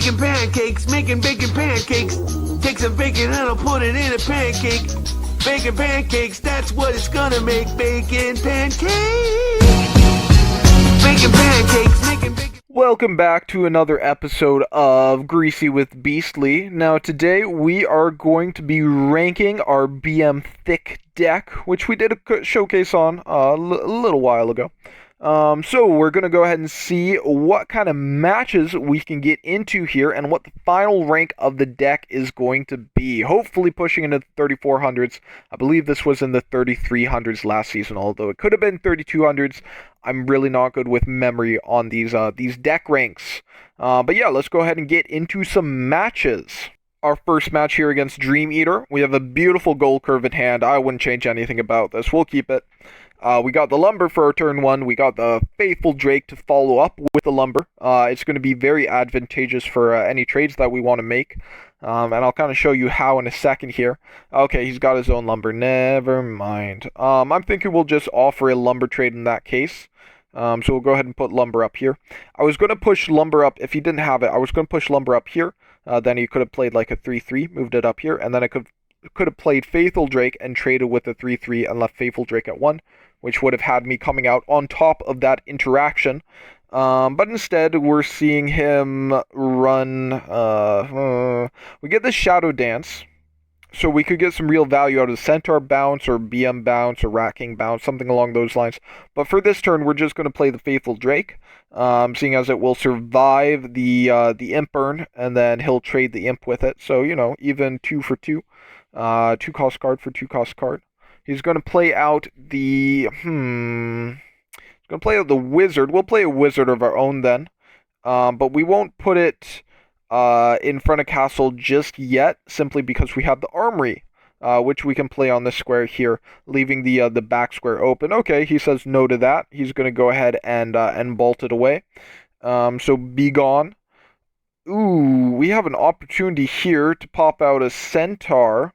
Making pancakes, making bacon pancakes. Take some bacon and I'll put it in a pancake. Bacon pancakes, that's what it's gonna make. Bacon pancakes. Bacon pancakes, making bacon. Welcome back to another episode of Greasy with Beastly. Now today we are going to be ranking our BM Thicc deck, which we did a showcase on a little while ago. So we're going to go ahead and see what kind of matches we can get into here and what the final rank of the deck is going to be. Hopefully pushing into the 3400s. I believe this was in the 3300s last season, although it could have been 3200s. I'm really not good with memory on these deck ranks. But yeah, let's go ahead and get into some matches. Our first match here against Dream Eater. We have a beautiful gold curve in hand. I wouldn't change anything about this. We'll keep it. We got the Lumber for our turn 1. We got the Faithful Drake to follow up with the Lumber. It's going to be very advantageous for any trades that we want to make. And I'll kind of show you how in a second here. Okay, he's got his own Lumber. Never mind. I'm thinking we'll just offer a Lumber trade in that case. So we'll go ahead and put Lumber up here. I was going to push Lumber up, if he didn't have it, I was going to push Lumber up here. Then he could have played like a 3-3, moved it up here, and then I could have played Faithful Drake and traded with a 3-3 and left Faithful Drake at 1, which would have had me coming out on top of that interaction. But instead, we're seeing him run... we get the Shadow Dance, so we could get some real value out of the Centaur Bounce or BM Bounce or Rat King Bounce, something along those lines. But for this turn, we're just going to play the Faithful Drake, seeing as it will survive the Imp Burn, and then he'll trade the Imp with it. So, you know, even 2 for 2. 2-cost card for 2-cost card. He's going to play out the... He's going to play out the Wizard. We'll play a Wizard of our own then. But we won't put it in front of Castle just yet, simply because we have the Armory, which we can play on this square here, leaving the back square open. Okay, he says no to that. He's going to go ahead and bolt it away. So be gone. Ooh, we have an opportunity here to pop out a Centaur.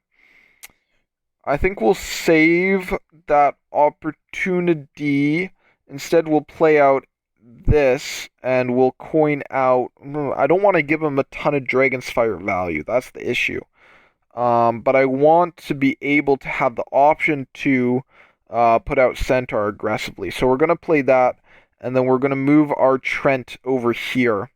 I think we'll save that opportunity. Instead, we'll play out this, and we'll coin out... I don't want to give him a ton of Dragon's Fire value. That's the issue. But I want to be able to have the option to put out Centaur aggressively. So we're going to play that, and then we're going to move our Trent over here,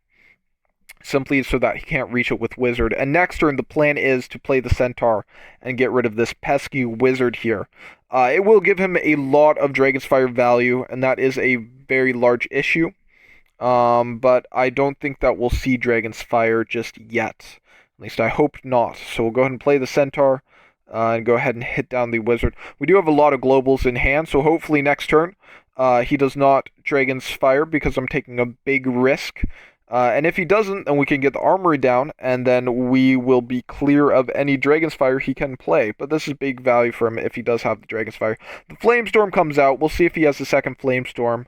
simply so that he can't reach it with Wizard. And next turn, the plan is to play the Centaur and get rid of this pesky Wizard here. It will give him a lot of Dragon's Fire value, and that is a very large issue. But I don't think that we'll see Dragon's Fire just yet. At least I hope not. So we'll go ahead and play the Centaur and go ahead and hit down the Wizard. We do have a lot of globals in hand, so hopefully next turn he does not Dragon's Fire, because I'm taking a big risk. And if he doesn't, then we can get the Armory down, and then we will be clear of any Dragon's Fire he can play. But this is big value for him if he does have the Dragon's Fire. The Flamestorm comes out. We'll see if he has a second Flamestorm.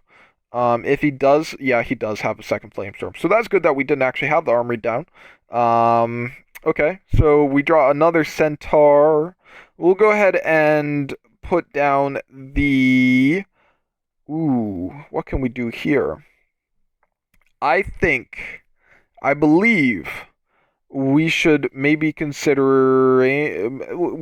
If he does, yeah, he does have a second Flamestorm. So that's good that we didn't actually have the Armory down. Okay, so we draw another Centaur. We'll go ahead and put down the... Ooh, what can we do here? I believe we should maybe we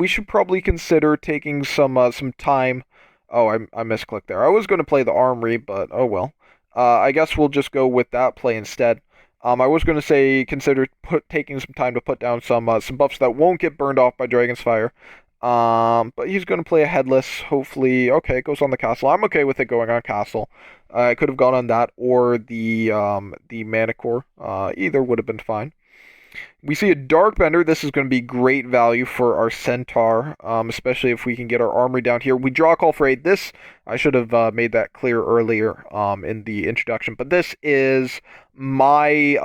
should probably consider taking some time. Oh, I misclicked there. I was going to play the Armory, but oh well. I guess we'll just go with that play instead. I was going to say consider taking some time to put down some buffs that won't get burned off by Dragon's Fire. But he's going to play a Headless, hopefully. Okay, it goes on the Castle. I'm okay with it going on Castle. I could have gone on that or the Manicore. Either would have been fine. We see a Darkbender. This is going to be great value for our Centaur, especially if we can get our Armory down here. We draw a Call for Aid. This, I should have made that clear earlier in the introduction, but this is my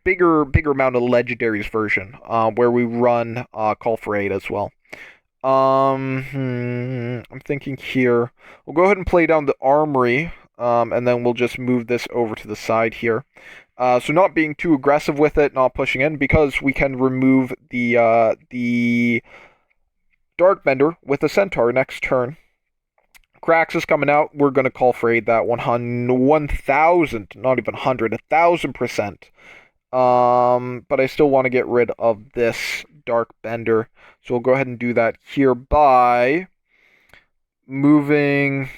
bigger amount of legendaries version, where we run Call for Aid as well. I'm thinking here, we'll go ahead and play down the Armory, and then we'll just move this over to the side here. So not being too aggressive with it, not pushing in, because we can remove the Darkbender with a Centaur next turn. Krax is coming out. We're going to Call for Aid that 1,000, not even 100, 1,000%. But I still want to get rid of this Dark Bender. So we'll go ahead and do that here by moving.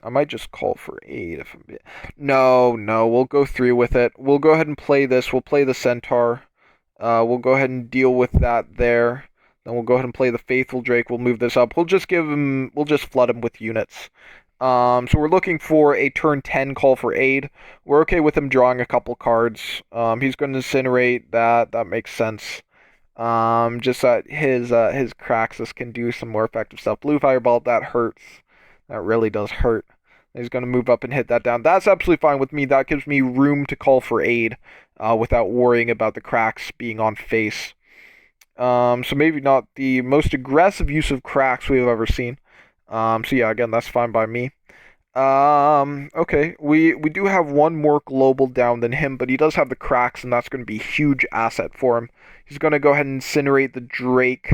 I might just call for aid if I'm. No, we'll go 3 with it. We'll go ahead and play this. We'll play the Centaur. We'll go ahead and deal with that there. Then we'll go ahead and play the Faithful Drake. We'll move this up. We'll just flood him with units. So we're looking for a turn 10 call for aid. We're okay with him drawing a couple cards. He's going to incinerate that. That makes sense. Just that his Kraxus can do some more effective stuff. Blue Fireball, that hurts. That really does hurt. He's going to move up and hit that down. That's absolutely fine with me. That gives me room to call for aid without worrying about the cracks being on face. So maybe not the most aggressive use of cracks we've ever seen. So yeah, again, that's fine by me. Okay, we do have one more global down than him, but he does have the cracks, and that's going to be a huge asset for him. He's going to go ahead and incinerate the Drake.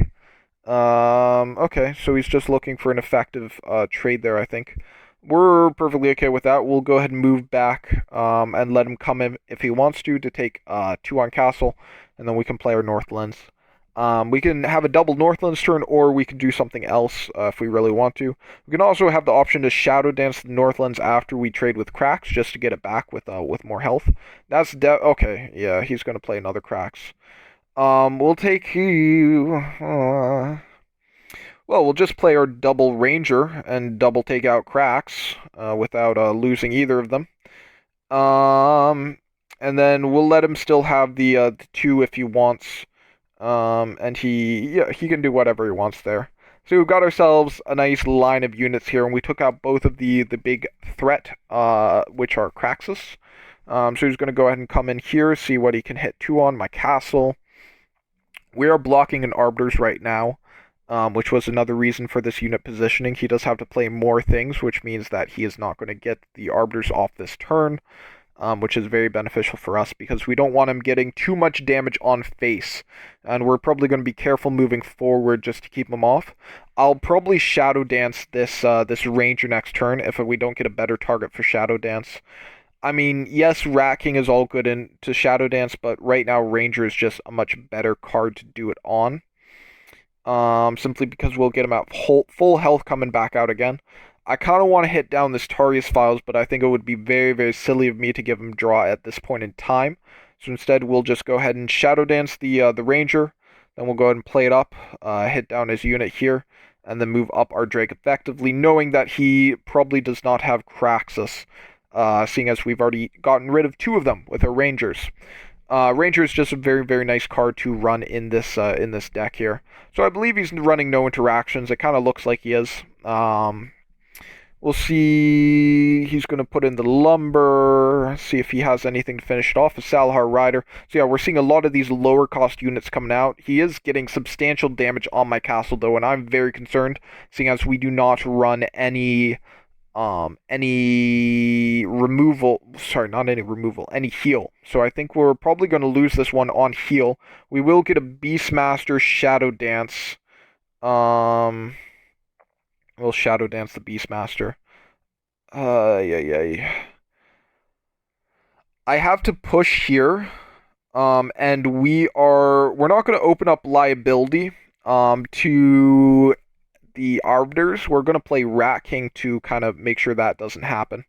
Okay, so he's just looking for an effective trade there, I think. We're perfectly okay with that. We'll go ahead and move back and let him come in if he wants to take 2 on castle, and then we can play our Northlands. We can have a double Northlands turn, or we can do something else if we really want to. We can also have the option to Shadow Dance the Northlands after we trade with Cracks, just to get it back with more health. That's okay. Yeah, he's gonna play another Cracks. We'll take you. Well, we'll just play our double Ranger and double take out Cracks without losing either of them. And then we'll let him still have the 2 if he wants. And he can do whatever he wants there. So we've got ourselves a nice line of units here, and we took out both of the big threat, which are Kraxus. So he's going to go ahead and come in here, see what he can hit 2 on my castle. We are blocking an Arbiters right now, which was another reason for this unit positioning. He does have to play more things, which means that he is not going to get the Arbiters off this turn, which is very beneficial for us because we don't want him getting too much damage on face. And we're probably going to be careful moving forward just to keep him off. I'll probably Shadow Dance this Ranger next turn if we don't get a better target for Shadow Dance. I mean, yes, Rat King is all good to Shadow Dance, but right now Ranger is just a much better card to do it on. Simply because we'll get him at full health coming back out again. I kind of want to hit down this Tarius Files, but I think it would be very, very silly of me to give him draw at this point in time. So instead, we'll just go ahead and Shadow Dance the Ranger. Then we'll go ahead and play it up, hit down his unit here, and then move up our Drake effectively, knowing that he probably does not have Kraxus, seeing as we've already gotten rid of 2 of them with our Rangers. Ranger is just a very, very nice card to run in this deck here. So I believe he's running no interactions. It kind of looks like he is. We'll see. He's going to put in the lumber. See if he has anything to finish it off. A Salahar Rider. So yeah, we're seeing a lot of these lower cost units coming out. He is getting substantial damage on my castle though, and I'm very concerned, seeing as we do not run any removal. Sorry, not any removal. Any heal. So I think we're probably going to lose this one on heal. We will get a Beastmaster Shadow Dance. We'll Shadow Dance the Beastmaster. Yeah. I have to push here. And we're not going to open up liability to the Arbiters. We're going to play Rat King to kind of make sure that doesn't happen.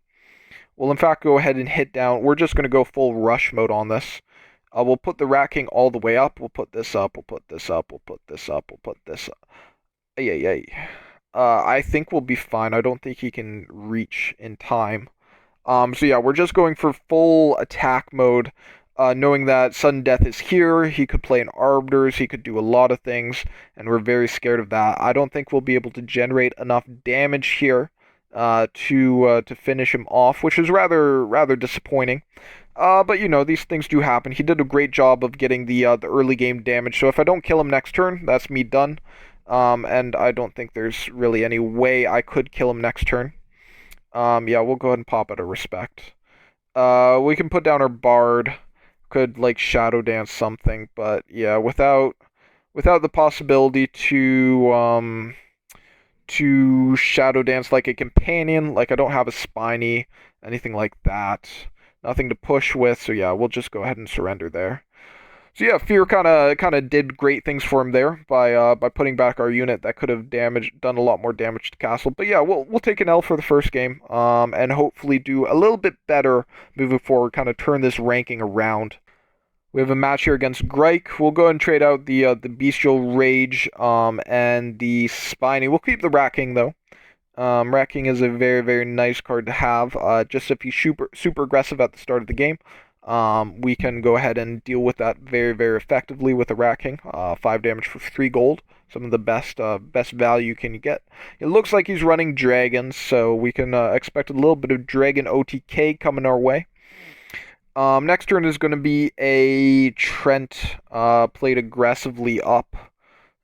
We'll in fact go ahead and hit down. We're just going to go full rush mode on this. We'll put the Rat King all the way up. We'll put this up. We'll put this up. We'll put this up. We'll put this up. I think we'll be fine. I don't think he can reach in time. So yeah, we're just going for full attack mode, knowing that sudden death is here. He could play in Arbiters. He could do a lot of things, and we're very scared of that. I don't think we'll be able to generate enough damage here to finish him off, which is rather disappointing. But you know, these things do happen. He did a great job of getting the early game damage. So if I don't kill him next turn, that's me done. And I don't think there's really any way I could kill him next turn. Yeah, we'll go ahead and pop out a respect. We can put down our Bard. Could like Shadow Dance something, but yeah, without the possibility to Shadow Dance like a companion, like I don't have a Spiny, anything like that. Nothing to push with, so yeah, we'll just go ahead and surrender there. So yeah, Fear kind of did great things for him there by putting back our unit that could have done a lot more damage to castle. But yeah, we'll take an L for the first game, and hopefully do a little bit better moving forward. Kind of turn this ranking around. We have a match here against Greik. We'll go ahead and trade out the Bestial Rage and the Spiny. We'll keep the Rat King though. Rat King is a very, very nice card to have. Just if he's super aggressive at the start of the game, we can go ahead and deal with that very, very effectively with the Rat King. 5 damage for 3 gold. Some of the best value you can get. It looks like he's running dragons, so we can expect a little bit of dragon OTK coming our way. Next turn is going to be a Trent played aggressively up.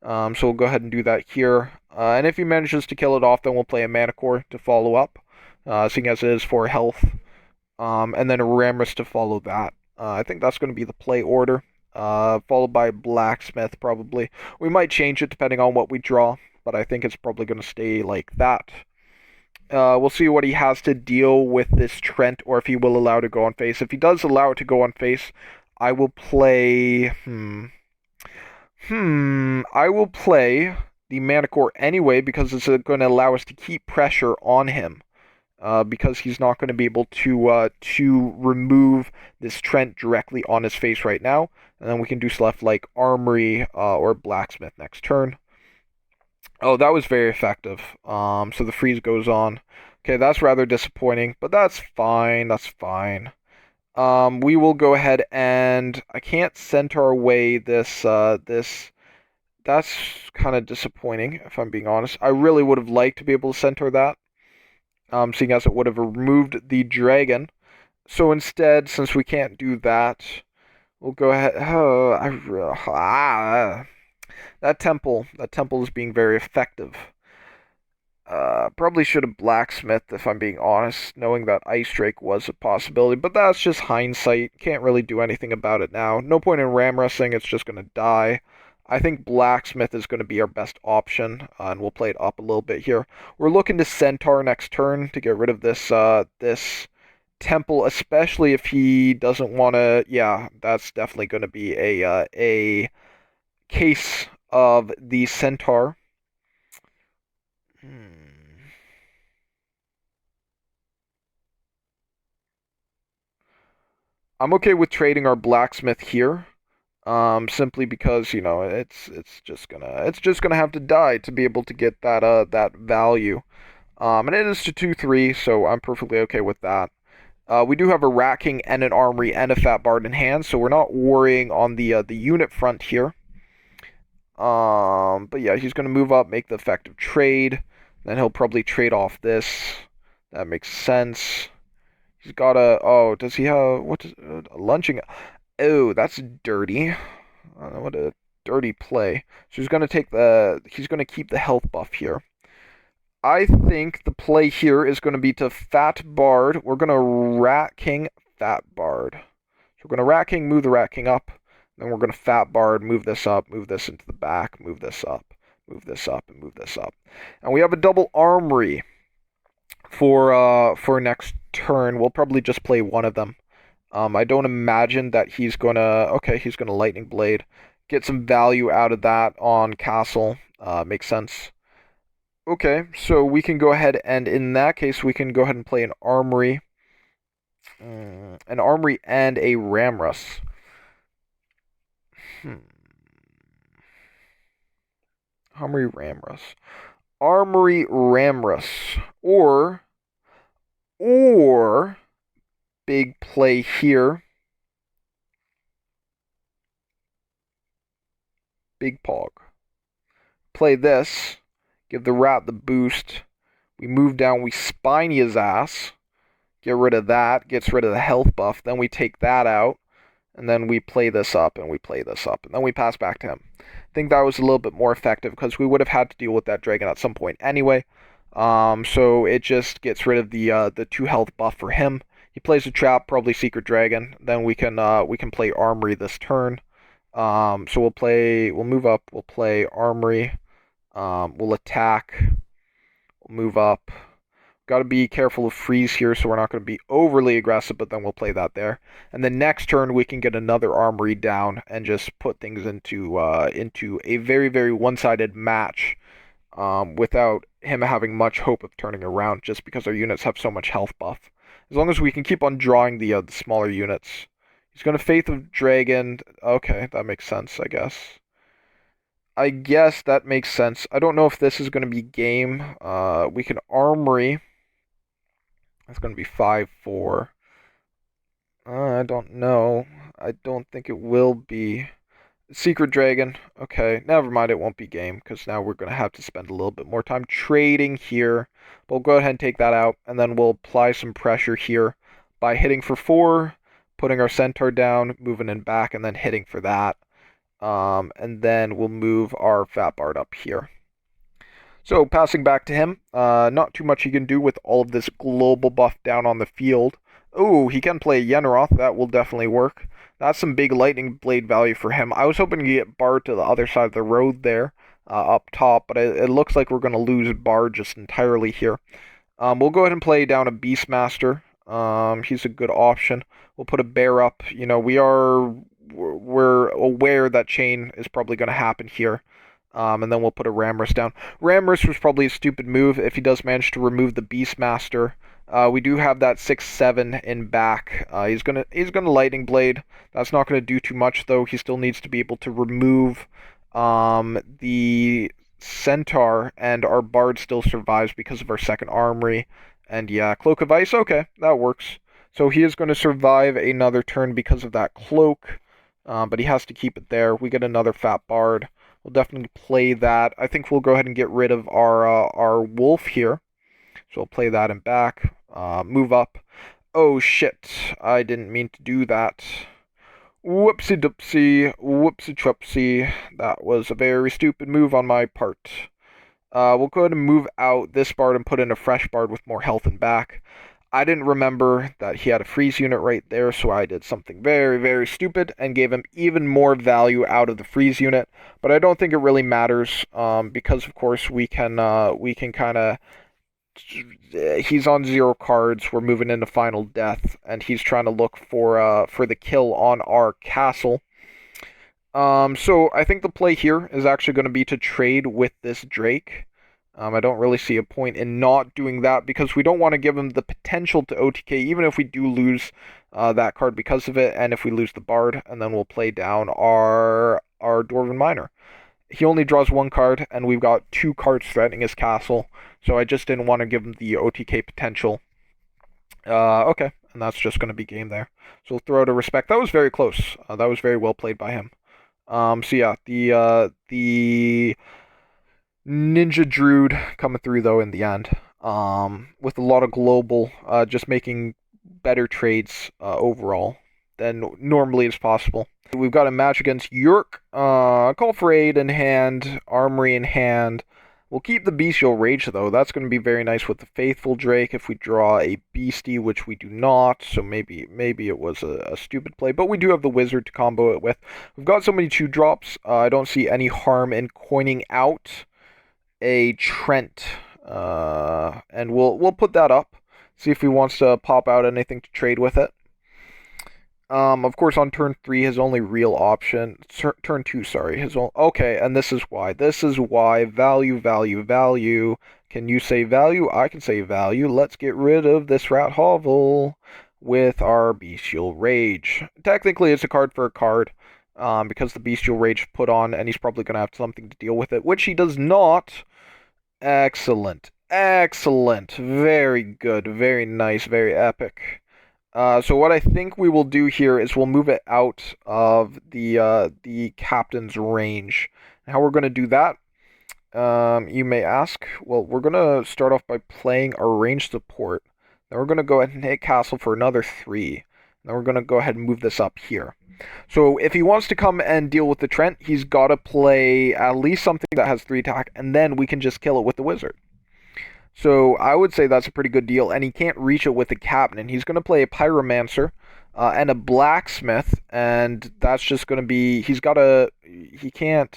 So we'll go ahead and do that here. And if he manages to kill it off, then we'll play a Mana Core to follow up, seeing as it is for health. And then a Ramrus to follow that. I think that's going to be the play order, followed by Blacksmith probably. We might change it depending on what we draw, but I think it's probably going to stay like that. We'll see what he has to deal with this Trent, or if he will allow it to go on face. If he does allow it to go on face, I will play... I will play the Mana Core anyway, because it's going to allow us to keep pressure on him. Because he's not going to be able to remove this Trent directly on his face right now. And then we can do stuff like Armory or Blacksmith next turn. Oh, that was very effective. So the freeze goes on. Okay, that's rather disappointing, but that's fine. That's fine. We will go ahead and I can't centaur away this. That's kind of disappointing, if I'm being honest. I really would have liked to be able to centaur that, seeing as it would have removed the dragon. So instead, since we can't do that, we'll go ahead. That temple is being very effective. Probably should have blacksmithed, if I'm being honest, knowing that Ice Drake was a possibility, but that's just hindsight. Can't really do anything about it now. No point in Ramrussing, it's just going to die. I think Blacksmith is going to be our best option, and we'll play it up a little bit here. We're looking to Centaur next turn to get rid of this this temple, especially if he doesn't want to. Yeah, that's definitely going to be a case of the Centaur. I'm okay with trading our blacksmith here, simply because it's just gonna have to die to be able to get that value, and it is to 2/3, so I'm perfectly okay with that. We do have a Rat King and an Armory and a Fat Bard in hand, so we're not worrying on the unit front here. But yeah, he's gonna move up, make the effective trade, then he'll probably trade off this. That makes sense. He's got a... Oh, does he have... What is... a lunching... Oh, that's dirty. What a dirty play. So he's going to take the... He's going to keep the health buff here. I think the play here is going to be to Fat Bard. We're going to Rat King Fat Bard. So we're going to Rat King, move the Rat King up. Then we're going to Fat Bard, move this up, move this into the back, move this up, move this up, and move this up. And we have a double Armory for next turn. We'll probably just play one of them. I don't imagine that he's gonna... Okay, he's gonna Lightning Blade. Get some value out of that on Castle. Makes sense. Okay, so we can go ahead and in that case, we can go ahead and play an Armory. An Armory and a Ramrus. Armory Ramrus. Armory Ramrus. Or big play here. Big Pog. Play this. Give the rat the boost. We move down. We spiny his ass. Get rid of that. Gets rid of the health buff. Then we take that out. And then we play this up. And we play this up. And then we pass back to him. I think that was a little bit more effective because we would have had to deal with that dragon at some point anyway. So it just gets rid of the 2 health buff for him. He plays a trap, probably Secret Dragon. Then we can play Armory this turn. So we'll move up, we'll play Armory. We'll attack. We'll move up. Got to be careful of freeze here, so we're not going to be overly aggressive, but then we'll play that there. And then next turn, we can get another armory down and just put things into a very, very one-sided match without him having much hope of turning around, just because our units have so much health buff. As long as we can keep on drawing the smaller units. He's going to Faith of Dragon. Okay, that makes sense, I guess. I guess that makes sense. I don't know if this is going to be game. We can armory. That's going to be 5-4. I don't know. I don't think it will be. Secret Dragon. Okay, never mind. It won't be game because now we're going to have to spend a little bit more time trading here. But we'll go ahead and take that out, and then we'll apply some pressure here by hitting for 4, putting our Centaur down, moving in back, and then hitting for that. And then we'll move our Fat Bard up here. So passing back to him, not too much he can do with all of this global buff down on the field. Oh, he can play Yenroth. That will definitely work. That's some big lightning blade value for him. I was hoping to get Bard to the other side of the road there, up top, but it looks like we're going to lose Bard just entirely here. We'll go ahead and play down a Beastmaster. He's a good option. We'll put a bear up. You know, we're aware that chain is probably going to happen here. And then we'll put a Ramrus down. Ramrus was probably a stupid move if he does manage to remove the Beastmaster. We do have that 6-7 in back. He's gonna Lightning Blade. That's not gonna do too much though. He still needs to be able to remove the Centaur, and our Bard still survives because of our second armory. And yeah, Cloak of Ice. Okay, that works. So he is going to survive another turn because of that cloak, but he has to keep it there. We get another Fat Bard. We'll definitely play that. I think we'll go ahead and get rid of our wolf here. So we'll play that in back. Move up. Oh shit, I didn't mean to do that. Whoopsie doopsie, whoopsie twupsie. That was a very stupid move on my part. We'll go ahead and move out this Bard and put in a fresh Bard with more health and back. I didn't remember that he had a freeze unit right there, so I did something very, very stupid and gave him even more value out of the freeze unit. But I don't think it really matters, because of course we can kind of. He's on 0 cards. We're moving into Final Death, and he's trying to look for the kill on our castle. So I think the play here is actually going to be to trade with this Drake. I don't really see a point in not doing that because we don't want to give him the potential to OTK, even if we do lose that card because of it, and if we lose the Bard, and then we'll play down our Dwarven Miner. He only draws 1 card, and we've got 2 cards threatening his castle, so I just didn't want to give him the OTK potential. Okay, and that's just going to be game there. So we'll throw out a respect. That was very close. That was very well played by him. So yeah, the Ninja Druid coming through though in the end, with a lot of global, just making better trades overall than normally is possible. We've got a match against York. Call for aid in hand, armory in hand. We'll keep the Bestial Rage though. That's going to be very nice with the Faithful Drake if we draw a Beastie, which we do not. So maybe it was a stupid play, but we do have the Wizard to combo it with. We've got so many 2-drops. I don't see any harm in coining out a Trent, and we'll put that up. See if he wants to pop out anything to trade with it. Of course, on turn 3, his only real option... Turn 2, sorry. Okay, and this is why. This is why. Value, value, value. Can you say value? I can say value. Let's get rid of this Rat Hovel with our Bestial Rage. Technically, it's a card for a card, because the Bestial Rage put on, and he's probably going to have something to deal with it, which he does not. Excellent. Excellent. Very good. Very nice. Very epic. So what I think we will do here is we'll move it out of the captain's range. And how we're going to do that, you may ask. Well, we're going to start off by playing our range support. Then we're going to go ahead and hit castle for another 3. Then we're going to go ahead and move this up here. So if he wants to come and deal with the Trent, he's got to play at least something that has 3 attack, and then we can just kill it with the Wizard. So I would say that's a pretty good deal, and he can't reach it with the Captain. He's going to play a Pyromancer and a Blacksmith, and that's just going to be... He can't...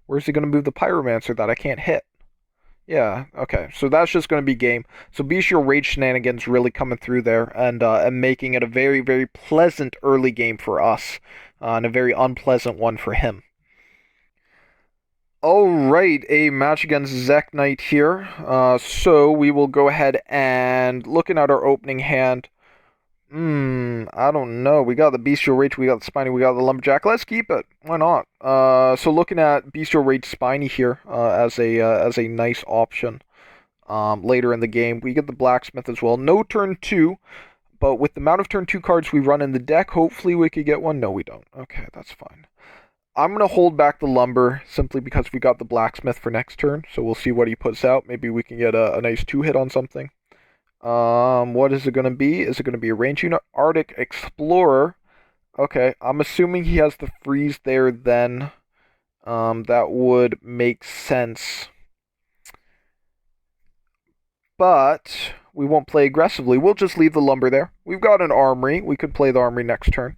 Where's he going to move the Pyromancer that I can't hit? Yeah, okay. So that's just going to be game. So Bestial Rage shenanigans really coming through there and making it a very, very pleasant early game for us, and a very unpleasant one for him. All right, a match against Zek Knight here. So we will go ahead and looking at our opening hand. I don't know. We got the Bestial Rage, we got the Spiny, we got the Lumberjack. Let's keep it. Why not? So looking at Bestial Rage Spiny here as a nice option. Later in the game, we get the Blacksmith as well. No turn two, but with the amount of turn two cards we run in the deck, hopefully we could get one. No, we don't. Okay, that's fine. I'm going to hold back the Lumber simply because we got the Blacksmith for next turn, so we'll see what he puts out. Maybe we can get a nice two-hit on something. What is it going to be? Is it going to be a range unit? Arctic Explorer. Okay, I'm assuming he has the freeze there then. That would make sense. But we won't play aggressively. We'll just leave the Lumber there. We've got an Armory. We could play the Armory next turn.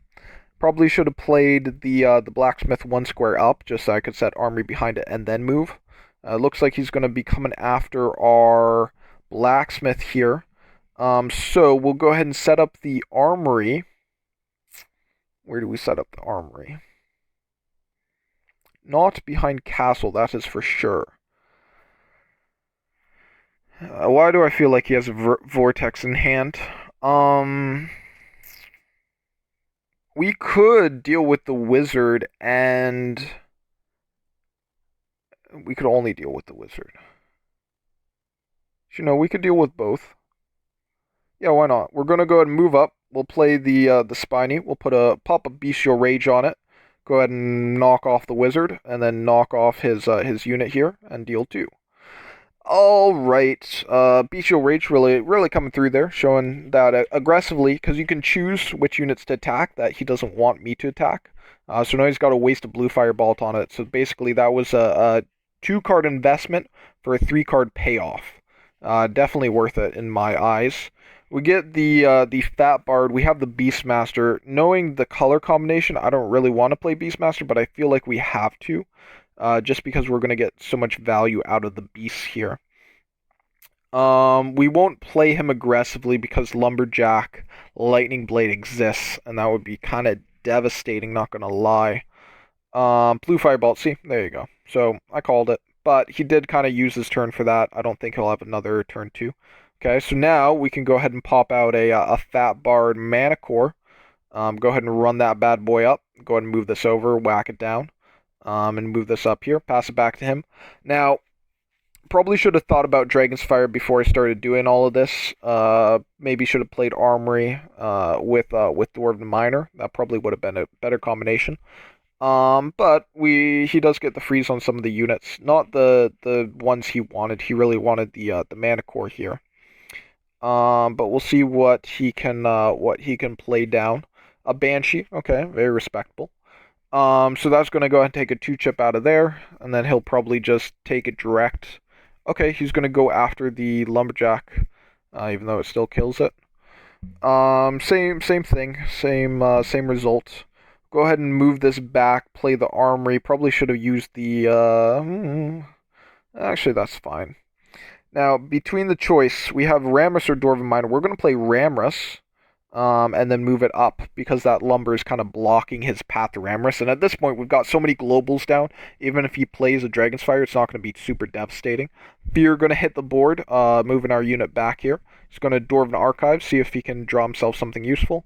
Probably should have played the Blacksmith one square up, just so I could set Armory behind it and then move. Looks like he's going to be coming after our Blacksmith here. So we'll go ahead and set up the Armory. Where do we set up the Armory? Not behind Castle, that is for sure. Why do I feel like he has a Vortex in hand? We could deal with the Wizard, and we could only deal with the Wizard. You know, we could deal with both. Yeah, why not? We're gonna go ahead and move up. We'll play the Spiny. We'll pop a Bestial Rage on it. Go ahead and knock off the Wizard, and then knock off his unit here and deal 2. All right, Bestial Rage really coming through there, showing that aggressively, because you can choose which units to attack that he doesn't want me to attack. So now he's got to waste a blue Firebolt on it. So basically, that was a 2-card investment for a 3-card payoff. Definitely worth it in my eyes. We get the Fat Bard. We have the Beastmaster. Knowing the color combination, I don't really want to play Beastmaster, but I feel like we have to. Just because we're going to get so much value out of the beasts here. We won't play him aggressively because Lumberjack Lightning Blade exists, and that would be kind of devastating, not going to lie. Blue Firebolt, see, there you go. So, I called it, but he did kind of use his turn for that. I don't think he'll have another turn 2. Okay, so now we can go ahead and pop out a Fat Bard Mana Core. Go ahead and run that bad boy up. Go ahead and move this over, whack it down. And move this up here, pass it back to him. Now, probably should have thought about Dragon's Fire before I started doing all of this. Maybe should have played Armory with Dwarven Miner. That probably would have been a better combination. But he does get the freeze on some of the units, not the ones he wanted. He really wanted the Mana Core here. But we'll see what he can play down. A Banshee, okay, very respectable. So that's going to go ahead and take a 2-chip out of there, and then he'll probably just take it direct. Okay, he's going to go after the Lumberjack, even though it still kills it. Same thing, same result. Go ahead and move this back, play the Armory. Probably should have used the, actually, that's fine. Now, between the choice, we have Ramrus or Dwarven Miner. We're going to play Ramrus. And then move it up because that Lumber is kind of blocking his path to Ramrus. And at this point, we've got so many globals down. Even if he plays a Dragon's Fire, it's not going to be super devastating. Fear going to hit the board, moving our unit back here. He's going to Dwarven Archive, see if he can draw himself something useful.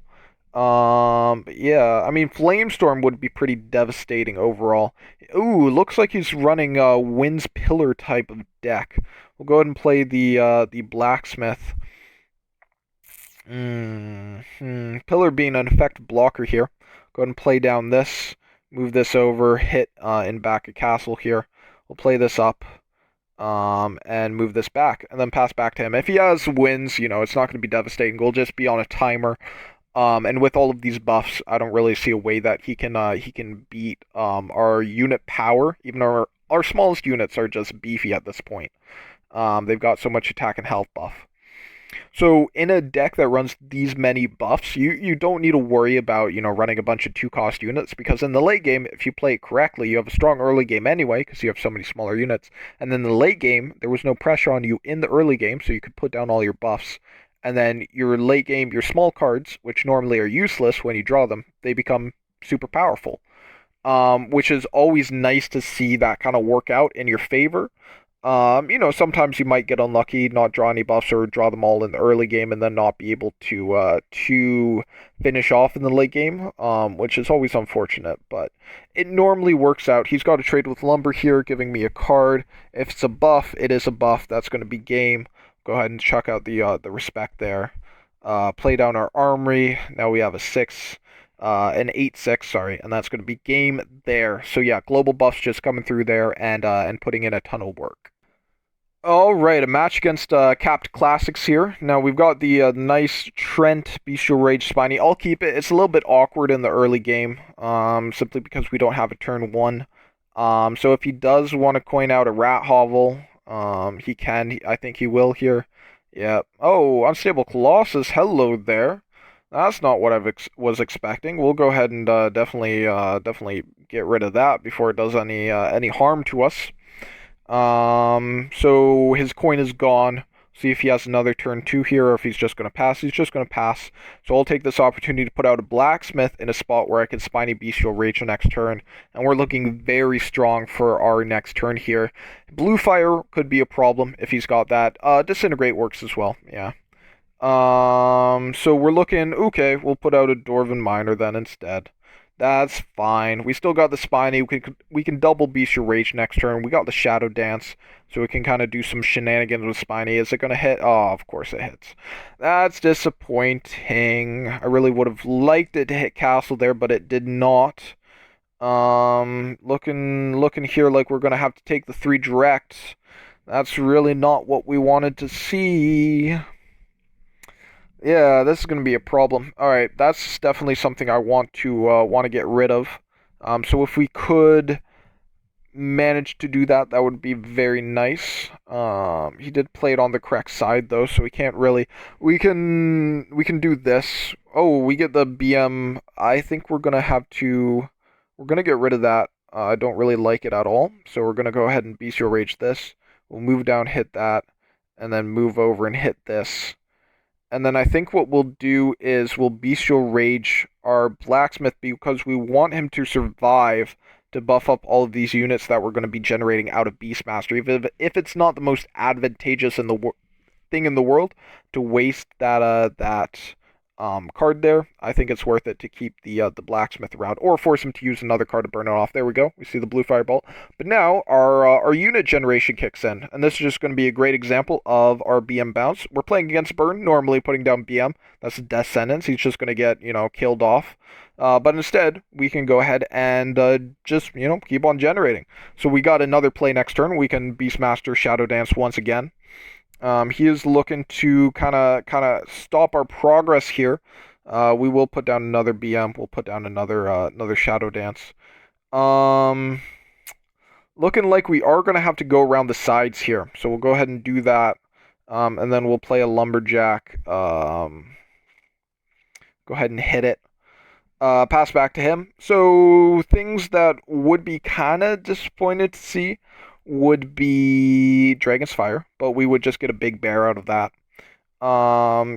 Yeah, I mean, Flamestorm would be pretty devastating overall. Ooh, looks like he's running a Wind's Pillar type of deck. We'll go ahead and play the Blacksmith. Pillar being an effective blocker here. Go ahead and play down this. Move this over. Hit in back a castle here. We'll play this up. And move this back. And then pass back to him. If he has wins, you know, it's not going to be devastating. We'll just be on a timer. And with all of these buffs, I don't really see a way that he can beat our unit power. Even our smallest units are just beefy at this point. They've got so much attack and health buff. So in a deck that runs these many buffs, you don't need to worry about, running a bunch of 2-cost units, because in the late game, if you play it correctly, you have a strong early game anyway, because you have so many smaller units. And then the late game, there was no pressure on you in the early game, so you could put down all your buffs. And then your late game, your small cards, which normally are useless when you draw them, they become super powerful. Which is always nice to see that kind of work out in your favor. Sometimes you might get unlucky, not draw any buffs, or draw them all in the early game and then not be able to finish off in the late game, which is always unfortunate, but it normally works out. He's got a trade with Lumber here, giving me a card. If it's a buff, it is a buff. That's going to be game. Go ahead and chuck out the respect there. Play down our armory. Now we have a 6. An 8/6, sorry, and that's going to be game there. So yeah, global buffs just coming through there and putting in a ton of work. All right, a match against Capped Classics here. Now we've got the nice Trent Bestial Rage Spiny. I'll keep it. It's a little bit awkward in the early game, simply because we don't have a turn 1. So if he does want to coin out a Rat Hovel, he can. I think he will here. Yeah. Oh, Unstable Colossus. Hello there. That's not what I was expecting. We'll go ahead and definitely get rid of that before it does any harm to us. So his coin is gone. See if he has another turn 2 here, or if he's just going to pass. He's just going to pass. So I'll take this opportunity to put out a Blacksmith in a spot where I can Spiny Bestial Rage the next turn. And we're looking very strong for our next turn here. Blue Fire could be a problem if he's got that. Disintegrate works as well, yeah. So we're looking, okay, we'll put out a Dwarven Miner then instead. That's fine. We still got the Spiny. We can double Bestial Rage next turn. We got the Shadow Dance, so we can kind of do some shenanigans with Spiny. Is it going to hit? Oh, of course it hits. That's disappointing. I really would have liked it to hit Castle there, but it did not. Looking here like we're going to have to take the 3 direct. That's really not what we wanted to see. Yeah, this is going to be a problem. Alright, that's definitely something I want to get rid of. So if we could manage to do that, that would be very nice. He did play it on the correct side, though, so we can't really... We can do this. Oh, we get the BM. I think we're going to have to... We're going to get rid of that. I don't really like it at all. So we're going to go ahead and Bestial Rage this. We'll move down, hit that, and then move over and hit this. And then I think what we'll do is we'll Bestial Rage our Blacksmith because we want him to survive to buff up all of these units that we're going to be generating out of Beastmaster. If it's not the most advantageous thing in the world to waste that card there, I think it's worth it to keep the Blacksmith around, or force him to use another card to burn it off. There we go. We see the blue Firebolt. But now our unit generation kicks in, and this is just going to be a great example of our BM bounce. We're playing against Burn, normally putting down BM. That's a death sentence. He's just going to get, killed off. But instead, we can go ahead and just, keep on generating. So we got another play next turn. We can Beastmaster Shadow Dance once again. He is looking to kind of stop our progress here. We will put down another BM. We'll put down another Shadow Dance. Looking like we are going to have to go around the sides here. So we'll go ahead and do that. And then we'll play a Lumberjack. Go ahead and hit it. Pass back to him. So things that would be kind of disappointed to see would be Dragon's Fire, but we would just get a big bear out of that.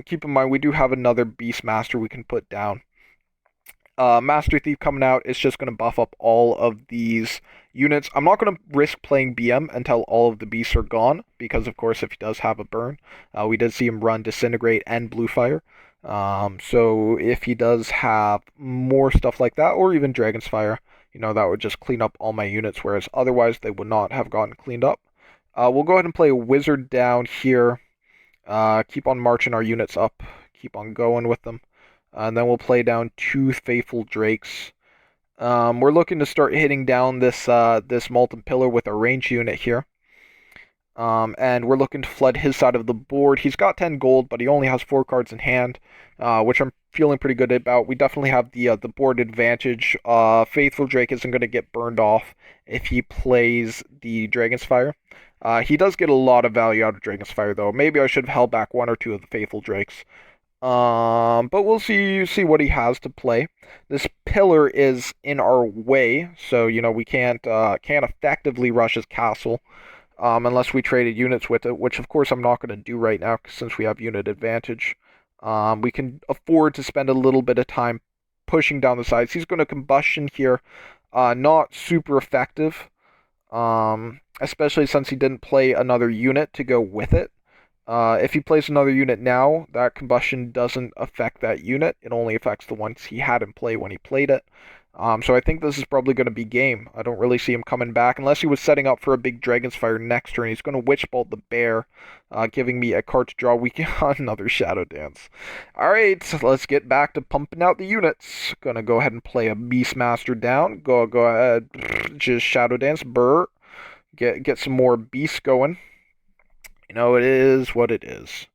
Keep in mind, we do have another Beastmaster we can put down. Master Thief coming out is just going to buff up all of these units. I'm not going to risk playing BM until all of the beasts are gone, because of course if he does have a burn, we did see him run Disintegrate and Blue Fire. So if he does have more stuff like that, or even Dragon's Fire, that would just clean up all my units, whereas otherwise they would not have gotten cleaned up. We'll go ahead and play a Wizard down here. Keep on marching our units up. Keep on going with them. And then we'll play down 2 Faithful Drakes. We're looking to start hitting down this Molten Pillar with a range unit here. And we're looking to flood his side of the board. He's got 10 gold, but he only has 4 cards in hand, which I'm feeling pretty good about. We definitely have the board advantage. Faithful Drake isn't going to get burned off if he plays the Dragon's Fire. He does get a lot of value out of Dragon's Fire, though. Maybe I should have held back one or two of the Faithful Drakes. But we'll see what he has to play. This pillar is in our way, so we can't effectively rush his castle, unless we traded units with it, which of course I'm not going to do right now since we have unit advantage. We can afford to spend a little bit of time pushing down the sides. He's going to combustion here, not super effective, especially since he didn't play another unit to go with it. If he plays another unit now, that combustion doesn't affect that unit. It only affects the ones he had in play when he played it. So I think this is probably going to be game. I don't really see him coming back unless he was setting up for a big Dragon's Fire next turn. He's going to Witch Bolt the Bear, giving me a card to draw. We get another Shadow Dance. Alright, so let's get back to pumping out the units. Gonna go ahead and play a Beastmaster down. Go ahead, just Shadow Dance, burr. Get some more beasts going. It is what it is.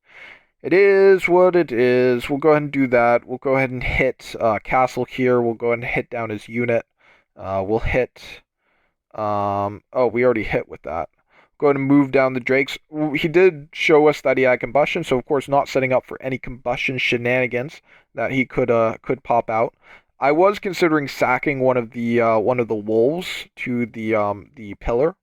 It is what it is. We'll go ahead and do that. We'll go ahead and hit Castle here. We'll go ahead and hit down his unit. We'll hit... oh, we already hit with that. Go ahead and move down the Drakes. He did show us that he had combustion, so of course not setting up for any combustion shenanigans that he could pop out. I was considering sacking one of the wolves to the pillar,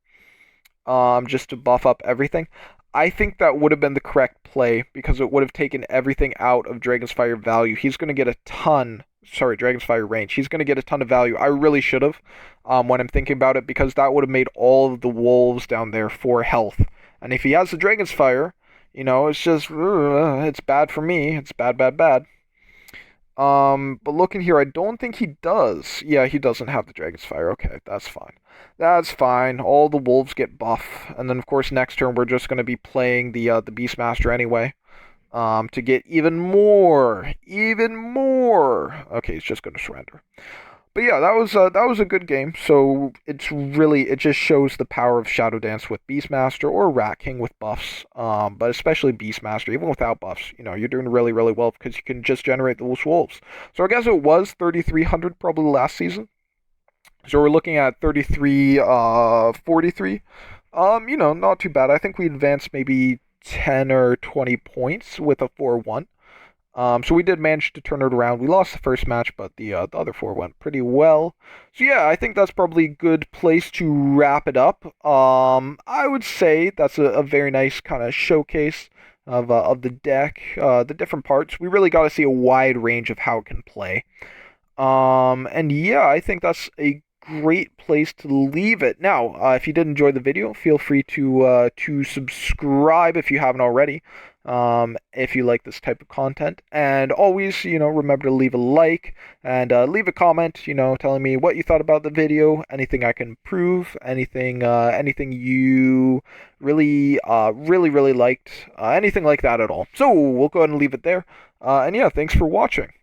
just to buff up everything. I think that would have been the correct play because it would have taken everything out of Dragon's Fire value. He's going to get a ton... Sorry, Dragon's Fire range. He's going to get a ton of value. I really should have, when I'm thinking about it, because that would have made all of the wolves down there 4 health. And if he has the Dragon's Fire, it's just... it's bad for me. It's bad, bad, bad. But looking here, I don't think he does. Yeah, he doesn't have the Dragon's Fire. Okay, that's fine. That's fine. All the wolves get buff. And then, of course, next turn, we're just going to be playing the Beastmaster anyway. To get even more. Even more. Okay, he's just going to surrender. But yeah, that was a good game. So it just shows the power of Shadow Dance with Beastmaster or Rat King with buffs. But especially Beastmaster, even without buffs, you're doing really, really well because you can just generate those wolves. So I guess it was 3,300 probably last season. So we're looking at 43. Not too bad. I think we advanced maybe 10 or 20 points with a 4-1. So we did manage to turn it around. We lost the first match, but the other 4 went pretty well. So yeah, I think that's probably a good place to wrap it up. I would say that's a very nice kind of showcase of the deck, the different parts. We really got to see a wide range of how it can play. And yeah, I think that's a great place to leave it. Now, if you did enjoy the video, feel free to subscribe if you haven't already. If you like this type of content, and always, remember to leave a like and leave a comment, telling me what you thought about the video, anything I can improve, anything you really liked, anything like that at all. So we'll go ahead and leave it there. And yeah, thanks for watching.